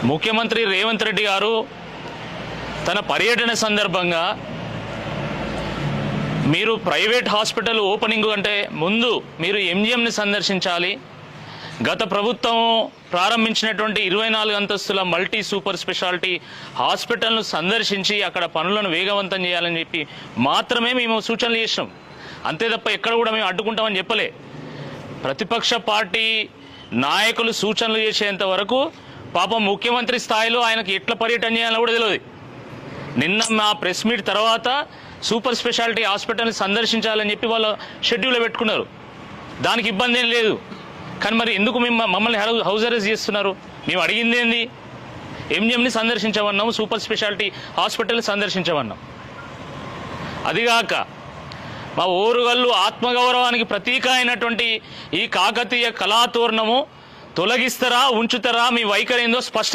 ముఖ్యమంత్రి రేవంత్ రెడ్డి గారు తన పర్యటన సందర్భంగా మీరు ప్రైవేట్ హాస్పిటల్ ఓపెనింగ్ అంటే ముందు మీరు ఎంజిఎంని సందర్శించాలి. గత ప్రభుత్వం ప్రారంభించినటువంటి 24 అంతస్తుల మల్టీ సూపర్ స్పెషాలిటీ హాస్పిటల్ను సందర్శించి అక్కడ పనులను వేగవంతం చేయాలని చెప్పి మాత్రమే మేము సూచనలు చేసినాం. అంతే తప్ప ఎక్కడ కూడా మేము అడ్డుకుంటామని చెప్పలే. ప్రతిపక్ష పార్టీ నాయకులు సూచనలు చేసేంత వరకు పాపం ముఖ్యమంత్రి స్థాయిలో ఆయనకి ఎట్లా పర్యటన చేయాలో కూడా తెలియదు. నిన్న మా ప్రెస్ మీట్ తర్వాత సూపర్ స్పెషాలిటీ హాస్పిటల్ని సందర్శించాలని చెప్పి వాళ్ళు షెడ్యూల్ పెట్టుకున్నారు. దానికి ఇబ్బంది ఏం లేదు. కానీ మరి ఎందుకు మమ్మల్ని హౌస్ అరెస్ట్ చేస్తున్నారు? మేము అడిగింది ఏంది? ఎంజిఎంని సందర్శించమన్నాం, సూపర్ స్పెషాలిటీ హాస్పిటల్ని సందర్శించమన్నాం. అదిగాక మా ఓరుగల్లు ఆత్మగౌరవానికి ప్రతీక అయినటువంటి ఈ కాకతీయ కళాతోరణము తొలగిస్తారా ఉంచుతారా, మీ వైఖరి ఏందో స్పష్టం